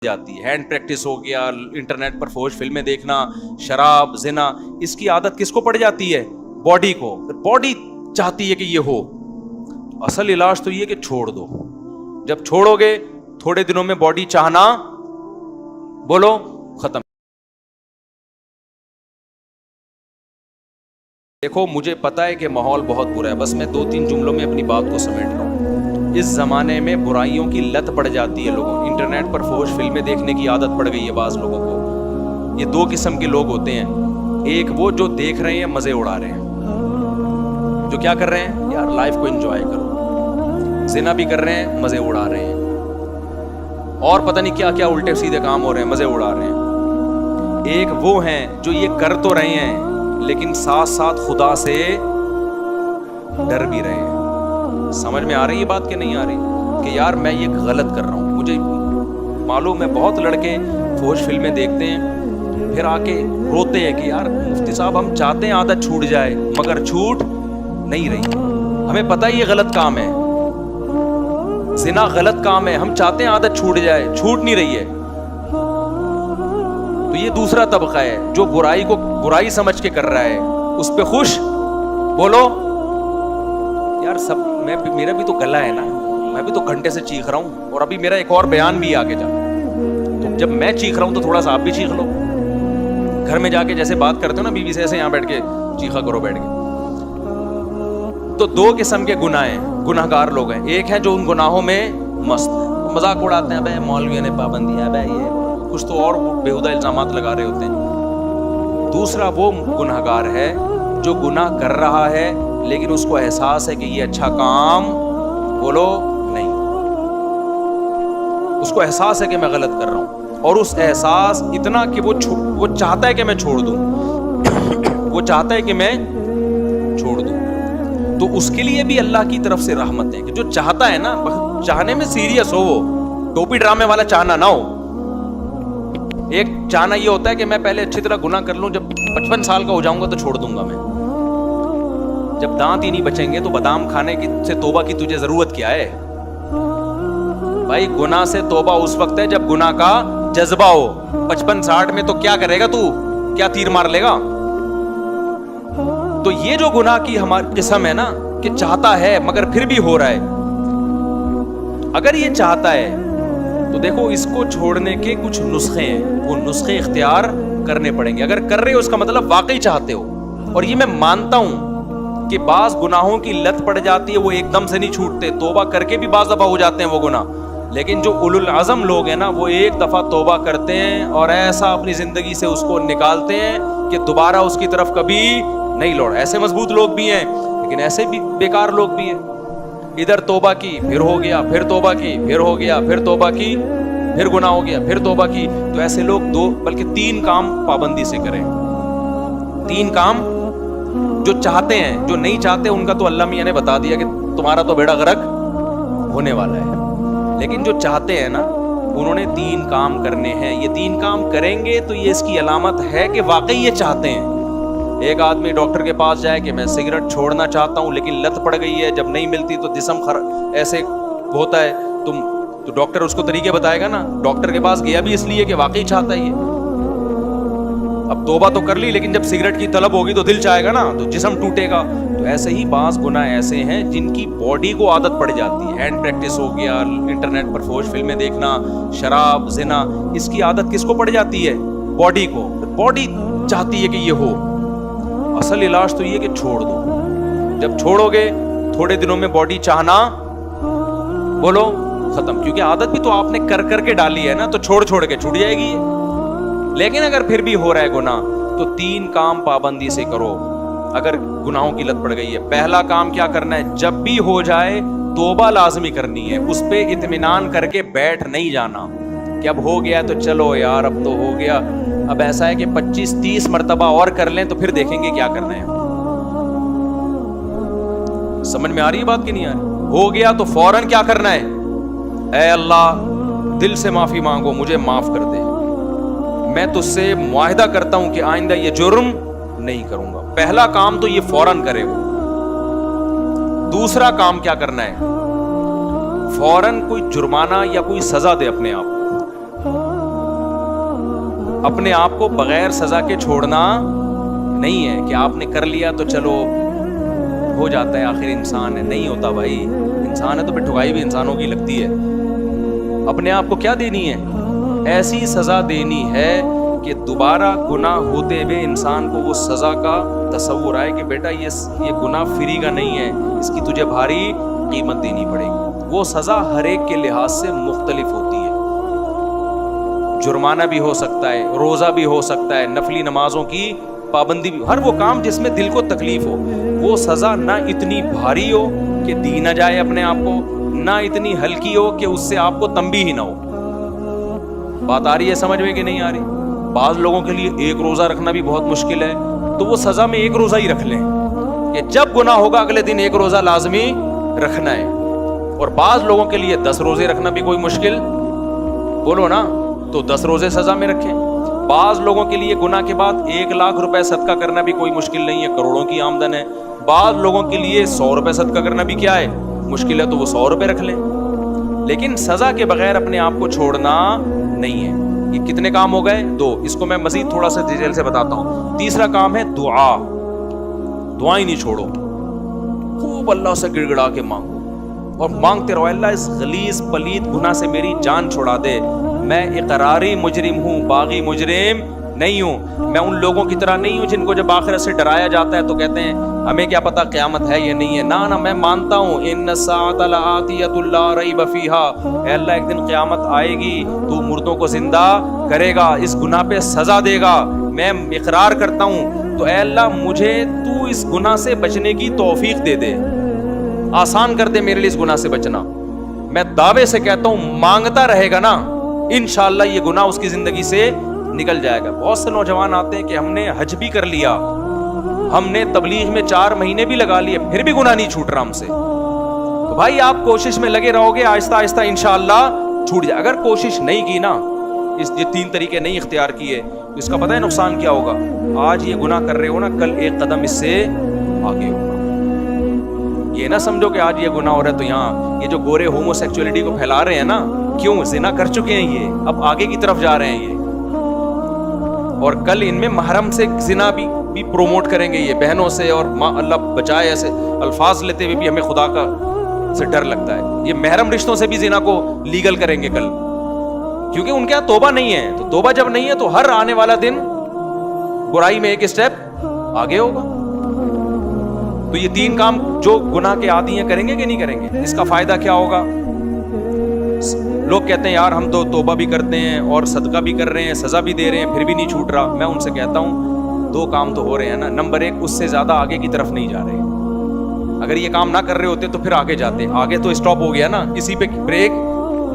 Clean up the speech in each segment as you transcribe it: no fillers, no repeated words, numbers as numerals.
جاتی ہے. Hand practice ہو گیا, انٹرنیٹ پر فحش فلمیں دیکھنا, شراب, زنا, اس کی عادت کس کو پڑ جاتی ہے؟ باڈی کو. باڈی چاہتی ہے کہ یہ ہو. اصل علاج تو یہ کہ چھوڑ دو. جب چھوڑو گے تھوڑے دنوں میں باڈی چاہنا بولو ختم. دیکھو مجھے پتا ہے کہ ماحول بہت برا ہے, بس میں 2-3 جملوں میں اپنی بات کو سمیٹ رہا ہوں. اس زمانے میں برائیوں کی لت پڑ جاتی ہے لوگوں. انٹرنیٹ پر فحش فلمیں دیکھنے کی عادت پڑ گئی ہے بعض لوگوں کو. یہ 2 قسم کے لوگ ہوتے ہیں. ایک وہ جو دیکھ رہے ہیں مزے اڑا رہے ہیں, جو کیا کر رہے ہیں یار لائف کو انجوائے کرو, زنا بھی کر رہے ہیں مزے اڑا رہے ہیں, اور پتہ نہیں کیا کیا الٹے سیدھے کام ہو رہے ہیں, مزے اڑا رہے ہیں. ایک وہ ہیں جو یہ کر تو رہے ہیں لیکن ساتھ ساتھ خدا سے ڈر بھی رہے ہیں. سمجھ میں آ رہی ہے بات کہ نہیں آ رہی کہ یار میں یہ غلط کر رہا ہوں. مجھے معلوم ہے بہت لڑکے فحش فلمیں دیکھتے ہیں پھر آ کے روتے ہیں کہ یار مفتی صاحب ہم چاہتے ہیں عادت چھوٹ جائے مگر چھوٹ نہیں رہی. ہمیں پتہ ہے یہ غلط کام ہے, زنا غلط کام ہے, ہم چاہتے ہیں عادت چھوٹ جائے, چھوٹ نہیں رہی ہے. تو یہ دوسرا طبقہ ہے جو برائی کو برائی سمجھ کے کر رہا ہے, اس پہ خوش. بولو یار سب میرا بھی تو گلا ہے نا, میں بھی تو گھنٹے سے چیخ رہا ہوں, اور ابھی میرا ایک اور بیان بھی آگے جا. تو جب میں چیخ رہا ہوں تو تھوڑا سا آپ بھی چیخ لو. گھر میں جا کے جیسے بات کرتے ہو نا بیوی سے, ایسے یہاں بیٹھ کے چیخا کرو بیٹھ کے. تو 2 قسم کے گناہ ہیں, گناہ گار لوگ ہیں. ایک ہیں جو ان گناہوں میں مست مذاق اڑاتے ہیں, بھائی مولویوں نے پابندی ہے, بھائی یہ کچھ تو اور بےہودہ الزامات لگا رہے ہوتے ہیں. دوسرا وہ گناہ گار ہے جو گناہ کر رہا ہے لیکن اس کو احساس ہے کہ یہ اچھا کام بولو نہیں, اس کو احساس ہے کہ میں غلط کر رہا ہوں, اور اس احساس اتنا کہ وہ چاہتا ہے کہ میں چھوڑ دوں, وہ چاہتا ہے کہ میں چھوڑ دوں. تو اس کے لیے بھی اللہ کی طرف سے رحمت ہے کہ جو چاہتا ہے نا, چاہنے میں سیریس ہو, وہ ٹوپی ڈرامے والا چاہنا نہ ہو. ایک چاہنا یہ ہوتا ہے کہ میں پہلے اچھی طرح گناہ کر لوں, جب 55 سال کا ہو جاؤں گا تو چھوڑ دوں گا میں. جب دانت ہی نہیں بچیں گے تو بادام کھانے کی سے توبہ کی تجھے ضرورت کیا ہے بھائی؟ گناہ سے توبہ اس وقت ہے جب گناہ کا جذبہ ہو. 55-60 میں تو کیا کرے گا تو, کیا تیر مار لے گا؟ تو یہ جو گناہ کی ہماری قسم ہے نا کہ چاہتا ہے مگر پھر بھی ہو رہا ہے, اگر یہ چاہتا ہے تو دیکھو اس کو چھوڑنے کے کچھ نسخے ہیں, وہ نسخے اختیار کرنے پڑیں گے. اگر کر رہے ہو اس کا مطلب واقعی چاہتے ہو. اور یہ میں مانتا ہوں کہ بعض گناہوں کی لت پڑ جاتی ہے, وہ ایک دم سے نہیں چھوٹتے, توبہ کر کے بھی بعض دفعہ ہو جاتے ہیں وہ گناہ. لیکن جو اولو العزم لوگ ہیں نا وہ ایک دفعہ توبہ کرتے ہیں اور ایسا اپنی زندگی سے اس کو نکالتے ہیں کہ دوبارہ اس کی طرف کبھی نہیں لوٹ. ایسے مضبوط لوگ بھی ہیں لیکن ایسے بھی بیکار لوگ بھی ہیں. ادھر توبہ کی پھر ہو گیا, پھر توبہ کی پھر ہو گیا, پھر توبہ کی پھر گناہ ہو گیا, پھر توبہ کی. تو ایسے لوگ 2 بلکہ 3 کام پابندی سے کریں. 3 کام جو چاہتے ہیں, جو نہیں چاہتے ان کا تو اللہ میاں نے بتا دیا کہ تمہارا تو بیڑا غرق ہونے والا ہے. لیکن جو چاہتے ہیں نا انہوں نے 3 کام کرنے ہیں. یہ 3 کام کریں گے تو یہ اس کی علامت ہے کہ واقعی یہ چاہتے ہیں. ایک آدمی ڈاکٹر کے پاس جائے کہ میں سگریٹ چھوڑنا چاہتا ہوں لیکن لت پڑ گئی ہے, جب نہیں ملتی تو جسم ایسے ہوتا ہے, تو ڈاکٹر اس کو طریقے بتائے گا نا. ڈاکٹر کے پاس گیا بھی اس لیے کہ واقعی چاہتا ہے یہ. اب توبہ تو کر لی لیکن جب سگریٹ کی طلب ہوگی تو دل چاہے گا نا, تو جسم ٹوٹے گا. تو ایسے ہی بعض گناہ ایسے ہیں جن کی باڈی کو عادت پڑ جاتی ہے. ہینڈ پریکٹس ہو گیا, انٹرنیٹ پر فحش فلمیں دیکھنا, شراب, زنا, اس کی عادت کس کو پڑ جاتی ہے؟ باڈی کو. باڈی چاہتی ہے کہ یہ ہو. اصل علاج تو یہ کہ چھوڑ دو. جب چھوڑو گے تھوڑے دنوں میں باڈی چاہنا بولو ختم. کیونکہ عادت بھی تو آپ نے کر کر کے ڈالی ہے نا, تو چھوڑ کے چھوٹ جائے گی. لیکن اگر پھر بھی ہو رہا ہے گناہ تو 3 کام پابندی سے کرو اگر گناہوں کی لت پڑ گئی ہے. پہلا کام کیا کرنا ہے؟ جب بھی ہو جائے توبہ لازمی کرنی ہے. اس پہ اطمینان کر کے بیٹھ نہیں جانا کہ اب ہو گیا تو چلو یار اب تو ہو گیا, اب ایسا ہے کہ 25-30 مرتبہ اور کر لیں تو پھر دیکھیں گے کیا کرنا ہے. سمجھ میں آ رہی ہے بات کہ نہیں آ رہی؟ ہو گیا تو فوراً کیا کرنا ہے؟ اے اللہ دل سے معافی مانگو, مجھے معاف کر دے, میں تجھ سے معاہدہ کرتا ہوں کہ آئندہ یہ جرم نہیں کروں گا. پہلا کام تو یہ فوراً کرے گا. دوسرا کام کیا کرنا ہے؟ فوراً کوئی جرمانہ یا کوئی سزا دے اپنے آپ. اپنے آپ کو بغیر سزا کے چھوڑنا نہیں ہے کہ آپ نے کر لیا تو چلو ہو جاتا ہے، آخر انسان ہے. نہیں ہوتا بھائی، انسان ہے تو پھر ٹھکائی بھی انسانوں کی لگتی ہے. اپنے آپ کو کیا دینی ہے؟ ایسی سزا دینی ہے کہ دوبارہ گناہ ہوتے ہوئے انسان کو وہ سزا کا تصور آئے کہ بیٹا یہ گناہ فری کا نہیں ہے، اس کی تجھے بھاری قیمت دینی پڑے گی. وہ سزا ہر ایک کے لحاظ سے مختلف ہوتی ہے. جرمانہ بھی ہو سکتا ہے، روزہ بھی ہو سکتا ہے، نفلی نمازوں کی پابندی بھی، ہر وہ کام جس میں دل کو تکلیف ہو. وہ سزا نہ اتنی بھاری ہو کہ دی نہ جائے اپنے آپ کو، نہ اتنی ہلکی ہو کہ اس سے آپ کو تنبیہ ہی نہ ہو. بات آ رہی ہے سمجھ میں کہ نہیں آ رہی؟ بعض لوگوں کے لیے ایک روزہ رکھنا بھی بہت مشکل ہے، تو وہ سزا میں ایک روزہ ہی رکھ لیں کہ جب گناہ ہوگا اگلے دن ایک روزہ لازمی رکھنا ہے. اور بعض لوگوں کے لیے 10 روزے رکھنا بھی کوئی مشکل، بولو نا، تو 10 روزے سزا میں رکھیں. بعض لوگوں کے لیے گناہ کے بعد 1 لاکھ روپے صدقہ کرنا بھی کوئی مشکل نہیں ہے، کروڑوں کی آمدن ہے. بعض لوگوں کے لیے 100 روپے صدقہ کرنا بھی کیا ہے، مشکل ہے، تو وہ 100 روپے رکھ لیں. لیکن سزا کے بغیر اپنے آپ کو چھوڑنا نہیں ہے. یہ کتنے کام ہو گئے؟ 2. اس کو میں مزید تھوڑا سا ڈیٹیل سے بتاتا ہوں. تیسرا کام ہے دعا. دعائیں نہیں چھوڑو، خوب اللہ سے گڑ گڑا کے مانگو اور مانگتے رہو، اللہ اس غلیظ پلید گناہ سے میری جان چھڑا دے. میں اقراری مجرم ہوں، باغی مجرم نہیں ہوں. میں ان لوگوں کی طرح نہیں ہوں جن کو جب آخرت سے ڈرایا جاتا ہے تو کہتے ہیں ہمیں کیا پتا قیامت ہے یا نہیں ہے. نہ میں مانتا ہوں ان الساعۃ لآتیۃ لا ریب فیہا. اے اللہ ایک دن قیامت آئے گی، تو مردوں کو زندہ کرے گا، اس گناہ پہ سزا دے گا. میں اقرار کرتا ہوں، تو اے اللہ مجھے تو اس گناہ سے بچنے کی توفیق دے دے، آسان کر دے میرے لیے اس گناہ سے بچنا. میں دعوے سے کہتا ہوں مانگتا رہے گا نا، انشاءاللہ یہ گناہ اس کی زندگی سے نکل جائے گا. بہت سے نوجوان آتے ہیں کہ ہم نے حج بھی کر لیا، ہم نے تبلیغ میں 4 مہینے بھی لگا لیے، پھر بھی گناہ نہیں چھوٹ رہا ہم سے. تو بھائی آپ کوشش میں لگے رہو گے، آہستہ آہستہ انشاءاللہ چھوٹ جائے. اگر کوشش نہیں کی نا، یہ 3 طریقے نہیں اختیار کیے، تو اس کا پتہ ہے نقصان کیا ہوگا؟ آج یہ گناہ کر رہے ہو نا، کل ایک قدم اس سے آگے ہوگا. یہ نہ سمجھو کہ آج یہ گناہ ہو رہا ہے تو یہاں یہ جو گورے ہومو سیکچولیٹی کو پھیلا رہے ہیں نا، کیوں؟ زنا کر چکے ہیں یہ، اب آگے کی طرف جا رہے ہیں یہ، اور کل ان میں محرم سے زنا بھی پروموٹ کریں گے یہ، بہنوں سے. اور اللہ بچائے ایسے الفاظ لیتے ہوئے بھی ہمیں خدا کا سے ڈر لگتا ہے. یہ محرم رشتوں سے بھی زنا کو لیگل کریں گے کل، کیونکہ ان کے یہاں توبہ نہیں ہے. تو توبہ جب نہیں ہے تو ہر آنے والا دن برائی میں ایک اسٹیپ آگے ہوگا. تو یہ 3 کام جو گناہ کے عادی ہیں کریں گے کہ نہیں کریں گے؟ اس کا فائدہ کیا ہوگا؟ لوگ کہتے ہیں یار ہم تو توبہ بھی کرتے ہیں اور صدقہ بھی کر رہے ہیں، سزا بھی دے رہے ہیں، پھر بھی نہیں چھوٹ رہا. میں ان سے کہتا ہوں 2 کام تو ہو رہے ہیں نا. نمبر 1، اس سے زیادہ آگے کی طرف نہیں جا رہے. اگر یہ کام نہ کر رہے ہوتے تو پھر آگے جاتے. آگے تو اسٹاپ ہو گیا نا، اسی پہ بریک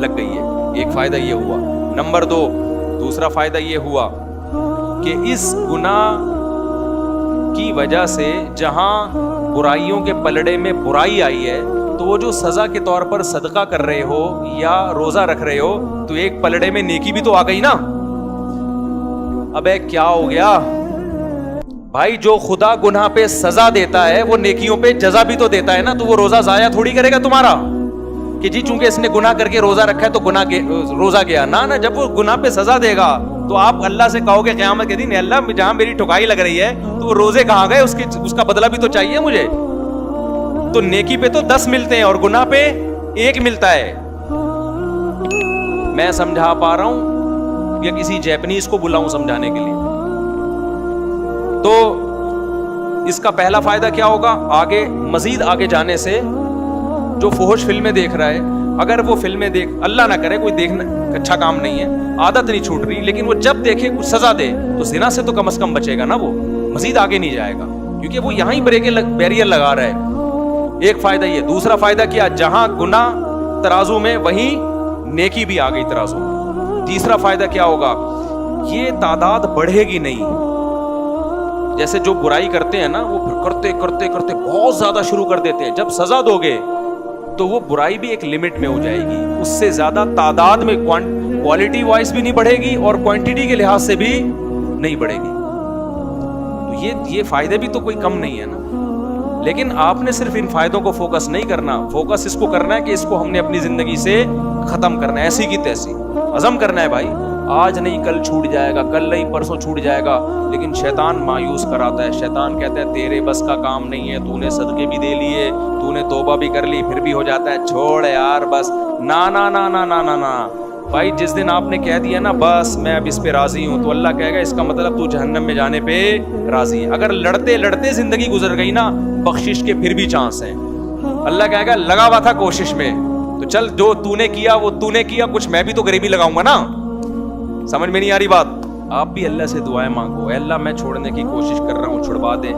لگ گئی ہے. ایک فائدہ یہ ہوا. نمبر 2، دوسرا فائدہ یہ ہوا کہ اس گناہ کی وجہ سے جہاں برائیوں کے پلڑے میں برائی آئی ہے، تو وہ جو سزا کے طور پر صدقہ کر رہے ہو یا روزہ رکھ رہے ہو، تو ایک پلڑے میں نیکی بھی تو آ گئی نا. ابے کیا ہو گیا بھائی؟ جو خدا گناہ پہ سزا دیتا ہے وہ نیکیوں پہ جزا بھی تو دیتا ہے نا. تو وہ روزہ ضائع تھوڑی کرے گا تمہارا کہ جی چونکہ اس نے گناہ کر کے روزہ رکھا ہے تو روزہ گیا. نہ جب وہ گناہ پہ سزا دے گا تو آپ اللہ سے کہو گے قیامت کے دن، اللہ جہاں میری ٹھکائی لگ رہی ہے تو وہ روزے کہاں گئے؟ اس کا بدلہ بھی تو چاہیے مجھے. تو نیکی پہ تو 10 ملتے ہیں اور گناہ پہ 1 ملتا ہے. میں سمجھا پا رہا ہوں یا کسی جیپنیز کو بلاؤں سمجھانے کے لیے؟ تو اس کا پہلا فائدہ کیا ہوگا؟ آگے مزید آگے جانے سے جو فحش فلمیں دیکھ رہا ہے، اگر وہ فلمیں دیکھ، اللہ نہ کرے کوئی دیکھنا اچھا کام نہیں ہے، عادت نہیں چھوٹ رہی، لیکن وہ جب دیکھے کچھ سزا دے تو زنا سے تو کم از کم بچے گا نا، وہ مزید آگے نہیں جائے گا کیونکہ وہ یہاں ہی بیریئر لگا رہا ہے. ایک فائدہ یہ. دوسرا فائدہ کیا؟ جہاں گناہ ترازو میں وہیں نیکی بھی آ گئی ترازو میں. تیسرا فائدہ کیا ہوگا؟ یہ تعداد بڑھے گی نہیں. جیسے جو برائی کرتے ہیں نا، وہ کرتے کرتے کرتے بہت زیادہ شروع کر دیتے ہیں. جب سزا دو گے تو وہ برائی بھی ایک لمٹ میں ہو جائے گی، اس سے زیادہ تعداد میں کوالٹی وائز بھی نہیں بڑھے گی اور کوانٹٹی کے لحاظ سے بھی نہیں بڑھے گی. تو یہ فائدے بھی تو کوئی کم نہیں ہے نا. لیکن آپ نے صرف ان فائدوں کو فوکس نہیں کرنا، فوکس اس کو کرنا ہے کہ اس کو ہم نے اپنی زندگی سے ختم کرنا ہے، ایسی کی تیسی عزم کرنا ہے بھائی. آج نہیں کل چھوٹ جائے گا, کل نہیں پرسوں چھوٹ جائے گا, لیکن شیطان مایوس کراتا ہے. شیطان کہتا ہے تیرے بس کا کام نہیں ہے, تو نے صدقے بھی دے لیے, تو نے توبہ بھی کر لی, پھر بھی ہو جاتا ہے. چھوڑ یار بس, نا نا نا نا نا نا نا بھائی, جس دن آپ نے کہہ دیا نا بس میں اب اس پہ راضی ہوں, تو اللہ کہے گا اس کا مطلب تو جہنم میں جانے پہ راضی ہے. اگر لڑتے لڑتے زندگی گزر گئی نا, بخشش کے پھر بھی چانس ہیں. اللہ کہے گا لگا ہوا تھا کوشش میں, تو چل جو تو نے کیا وہ تو نے کیا, کچھ میں بھی تو غریبی لگاؤں گا نا. سمجھ میں نہیں آ رہی بات؟ آپ بھی اللہ سے دعائیں مانگو, اے اللہ میں چھوڑنے کی کوشش کر رہا ہوں, چھڑوا دے.